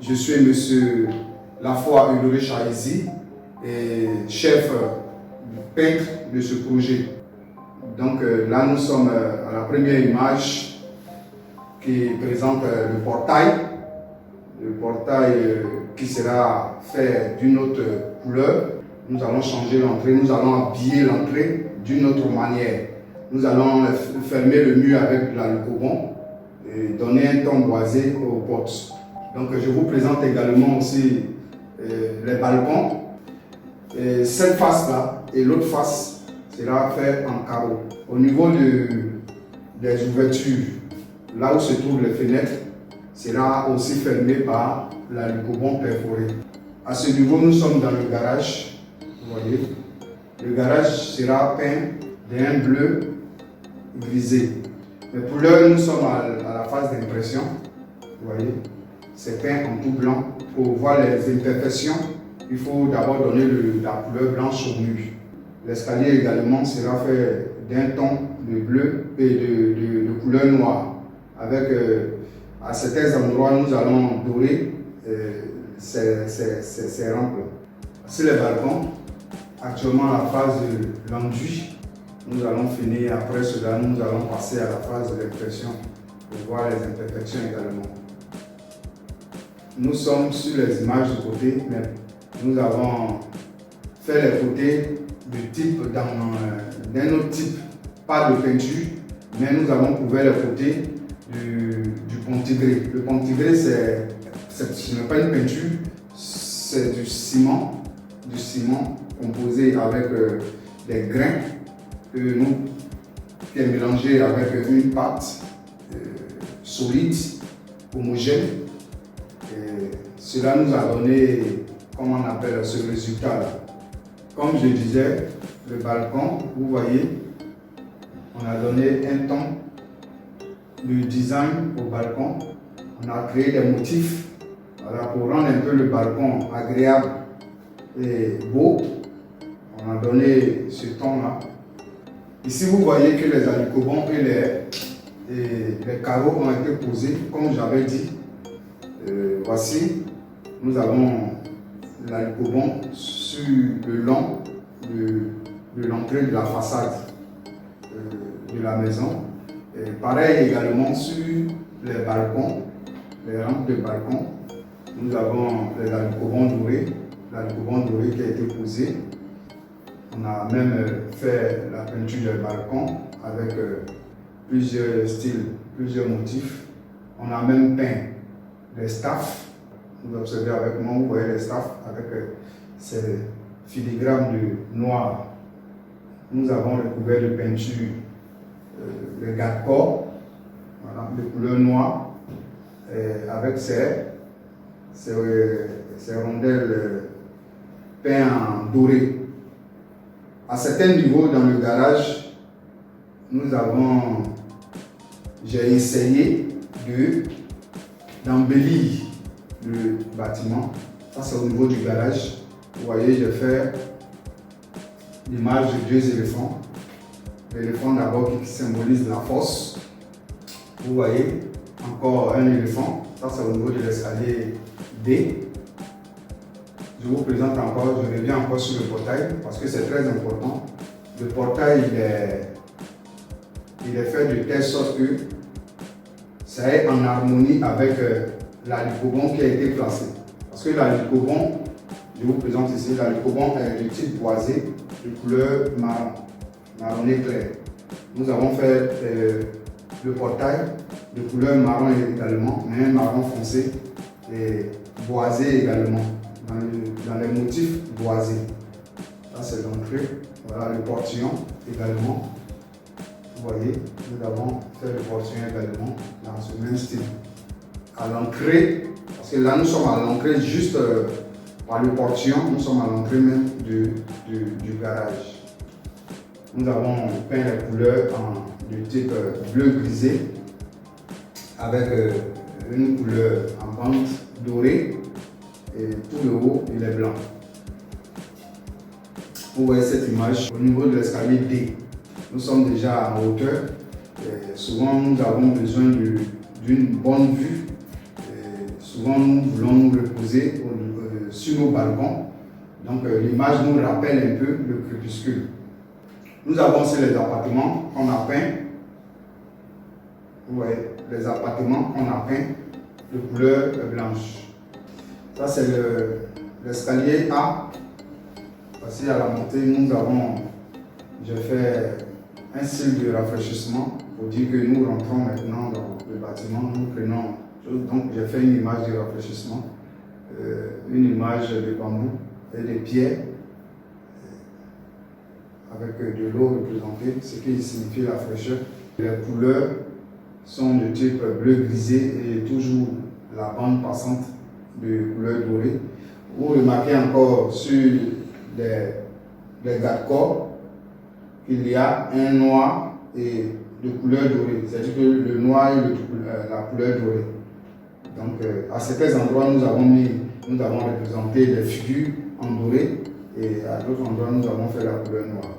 Je suis Monsieur Lafoy Uloré Charizi et chef peintre de ce projet. Donc là, nous sommes à la première image qui présente le portail. Le portail qui sera fait d'une autre couleur. Nous allons changer l'entrée, nous allons habiller l'entrée d'une autre manière. Nous allons fermer le mur avec la lucobon et donner un ton boisé aux portes. Donc je vous présente également aussi les balcons. Et cette face-là et l'autre face sera fait en carreau. Au niveau des ouvertures, là où se trouvent les fenêtres, sera aussi fermé par la lucobon perforée. À ce niveau, nous sommes dans le garage. Vous voyez, le garage sera peint d'un bleu grisé. Mais pour l'heure, nous sommes à la phase d'impression. Vous voyez, c'est peint en tout blanc. Pour voir les imperfections, il faut d'abord donner la couleur blanche au mur. L'escalier également sera fait d'un ton de bleu et de couleur noire. Avec à certains endroits, nous allons dorer ces rampes. Sur les balcons, actuellement la phase de l'enduit, nous allons finir. Après cela, nous allons passer à la phase d'impression pour voir les imperfections également. Nous sommes sur les images de côté, mais nous avons fait les côtés de type d'un autre type, pas de peinture, mais nous avons couvert les côtés du pontigré. Le pontigré, ce n'est pas une peinture, c'est du ciment composé avec des grains qui est mélangé avec une pâte solide, homogène. Et cela nous a donné, comment on appelle ce résultat-là. Comme je disais, le balcon, vous voyez, on a donné un ton de design au balcon. On a créé des motifs pour rendre un peu le balcon agréable et beau. On a donné ce ton-là. Ici, vous voyez que les alicobons et les carreaux ont été posés, comme j'avais dit. Voici, nous avons l'alicobon sur le long de l'entrée de la façade de la maison. Et pareil également sur les balcons, les rampes de balcon. Nous avons l'alicobon doré qui a été posé. On a même fait la peinture des balcons avec plusieurs styles, plusieurs motifs. On a même peint les staffs. Vous observez avec moi, vous voyez les staffs avec ces filigranes de noir. Nous avons recouvert de peinture le garde-corps, voilà, de couleur noire, avec ces rondelles peintes en doré. À certains niveaux dans le garage, j'ai essayé d'embellir le bâtiment. Ça, c'est au niveau du garage. Vous voyez, j'ai fait l'image de deux éléphants. L'éléphant d'abord qui symbolise la force. Vous voyez, encore un éléphant. Ça, c'est au niveau de l'escalier D. Je vous présente encore, je reviens encore sur le portail parce que c'est très important. Le portail, il est fait de telle sorte que ça est en harmonie avec la lucobon qui a été placée. Parce que la lucobon, je vous présente ici, la lucobon est de type boisé, de couleur marronné clair. Nous avons fait le portail de couleur marron également, mais un marron foncé et boisé également, dans les motifs boisés. Là c'est l'entrée, voilà le portillon également. Vous voyez, nous avons fait le portillon également dans ce même style. À l'entrée, parce que là nous sommes à l'entrée juste par le portillon, nous sommes à l'entrée même du garage. Nous avons peint les couleurs de type bleu grisé avec une couleur en bande dorée et tout le haut il est blanc. Vous voyez cette image au niveau de l'escalier D. Nous sommes déjà en hauteur. Et souvent nous avons besoin d'une bonne vue. Et souvent nous voulons nous reposer sur nos balcons. Donc l'image nous rappelle un peu le crépuscule. Nous avons aussi les appartements qu'on a peints. Vous voyez, les appartements qu'on a peints de couleur blanche. Ça c'est l'escalier A. Voici à la montée, j'ai fait un style de rafraîchissement pour dire que nous rentrons maintenant dans le bâtiment, nous prenons. Donc j'ai fait une image de rafraîchissement, une image de bambou et de pierres avec de l'eau représentée, ce qui signifie la fraîcheur. Les couleurs sont de type bleu grisé et toujours la bande passante de couleur dorée. Vous remarquez encore sur les garde-corps qu'il y a un noir et de couleur dorée, c'est-à-dire que le noir et la couleur dorée. Donc à certains endroits nous avons représenté les figures en doré et à d'autres endroits nous avons fait la couleur noire.